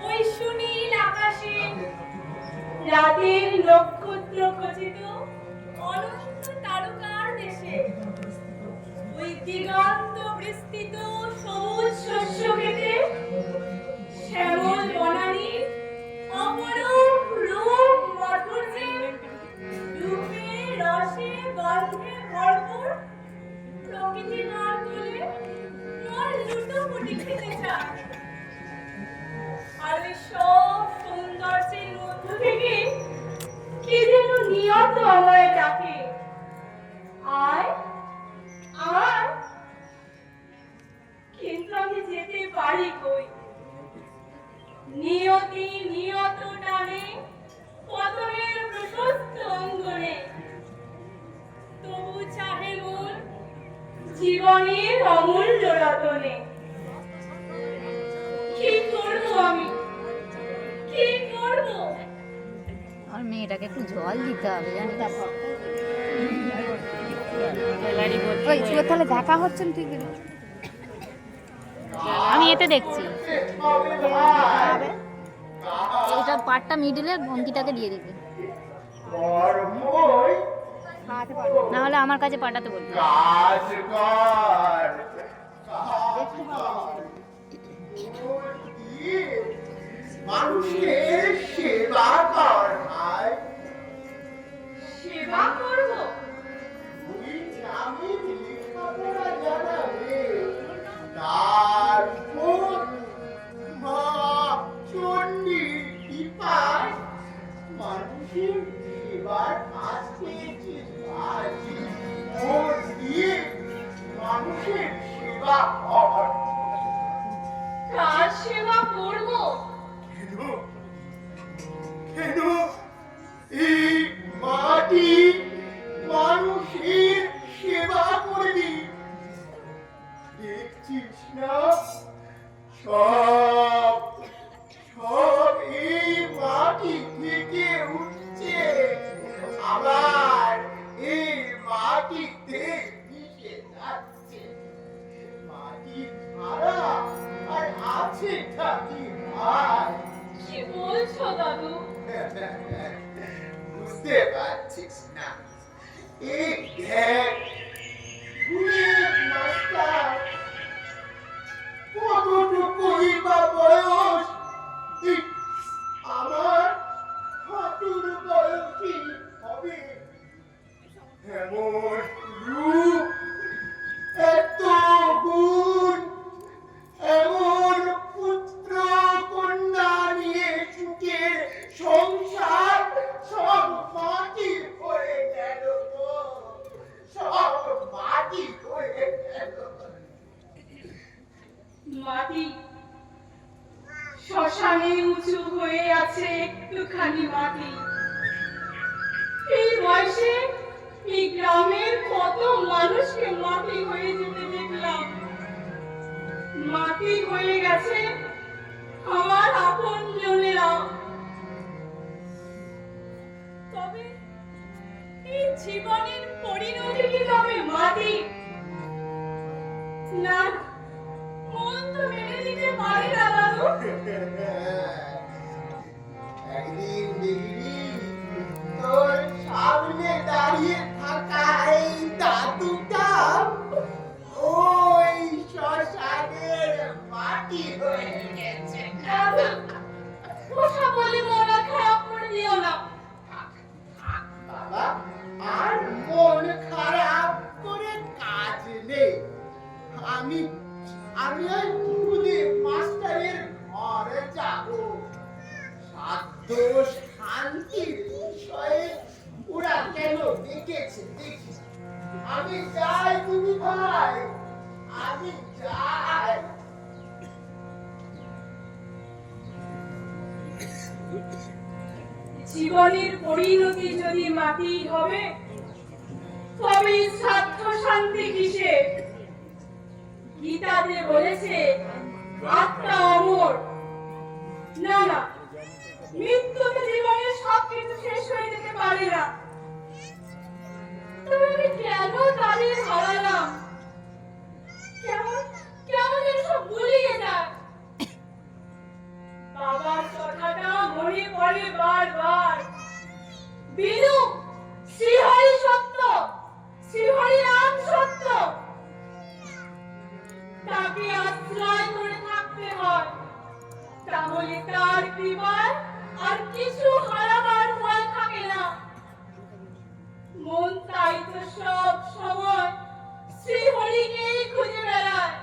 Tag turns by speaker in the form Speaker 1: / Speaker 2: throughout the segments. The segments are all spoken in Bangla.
Speaker 1: ওই সুনীল আকাশে রাতের নক্ষত্র খচিত অনন্ত তারকার দেশে ওই দিগন্ত বিস্তৃত সবুজ শস্য খেতে শ্যামল বনানী অপরূপ রূপ মাধুর্যে রূপে রসে গন্ধে ভরপুর প্রকৃতি মার কোলে মোর লুটোপুটি খেতে চায়। আর ওই সব সৌন্দর্যের মধ্য থেকে কে যেন নিয়ত আমায় ডাকে, আয় আয়, কিন্তু আমি যেতে পারি কই? নিয়তি নিয়ত টানে পতনের প্রশস্ত অঙ্গনে, তবু চাহে মন জীবনের অমূল্য রতনে। কি করবো আমি, কি করবো?
Speaker 2: আর মেয়েটাকে একটু জল দিতে হবে, জানি না। তাহলে দেখা হচ্ছে না, ঠিক আছে? আমি এতে দেখছি এইটা পার্টটা মিডিলে অঙ্কিতাকে দিয়ে দিবে, না হলে আমার কাছে পাঠাতে বলবে।
Speaker 3: মানুষের সেবা কর,
Speaker 1: সেবা করবো?
Speaker 3: আমি লেখাপড়া জানাবে তার উপর মা চণ্ডীর কৃপায় মানুষের সেবার কাজ পেয়েছিস ভাই। মন দিয়ে মানুষের সেবা কর।
Speaker 1: কার সেবা করবো?
Speaker 3: কেন কেন এই মাটি মানুষের সেবা করবি? দেখছিস না সব সব এই মাটি থেকে উঠছে, আবার এই মাটিতে মিশে যাচ্ছে। মাটি ছাড়া আর আছে কি ভাই?
Speaker 1: কি বলছো দাদু?
Speaker 3: বুঝতে পারছিস না? এই দেখ সুনীল মাস্টার কতটুকুই বা বয়স, আমার হাঁটুর বয়সী হবে। এমন রূপ, এত গুণ, এমন পুত্র কন্যা নিয়ে সুখের সংসার সব মাটি হয়ে গেল গো, সব মাটি হয়ে গেল।
Speaker 1: মাটি শ্মশানে উঁচু হয়ে আছে একটুখানি মাটি। এই বয়সে এই গ্রামের কত মানুষকে মাটি হয়ে যেতে দেখলাম। মাটি হয়ে গেছে আমার আপন জনেরা। তবে এই জীবনের পরিণতি কি তবে মাটি? না, মন তো মেনে নিতে পারে না দাদু।
Speaker 3: একদিন দেখবি তোর সামনে দাঁড়িয়ে থাকা এই দাদুটা ওই শ্মশানের মাটি হয়ে গেছে।
Speaker 1: দাদু, ওসব বলে মন খারাপ করে দিও না।
Speaker 3: বাবা, আর মন খারাপ করে কাজ নেই। আমি আমি ওই সুনীল মাস্টারের ঘরে যাব। সাধ্য শান্তির বিষয়ে ওরা কেন ডেকেছে দেখি। আমি যাই তুমি ভাই, আমি যাই।
Speaker 1: জীবনের পরিণতি যদি মাটি হবে, তবে সাধ্য শান্তি কিসে? গীতাতে বলেছে আত্মা অমর। না না, মৃত্যুতে জীবনের সবকিছু শেষ হয়ে যেতে পারে না। তবে আমি কেন তাদের হারালাম? কেমন কেমন যেন সব ভুলিয়ে যায়। মনে পড়ে বারবার। বিনু, শ্রীহরি সত্য, শ্রীহরি নাম সত্য। তাকে আশ্রয় করে থাকতে হয়, তাহলে তার কৃপায় আর কিছু হারাবার ভয় থাকে না। মন তাই তো সব সময় শ্রীহরিকেই খুঁজে বেড়ায়।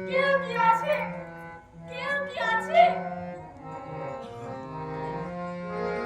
Speaker 1: কেউ কি আছে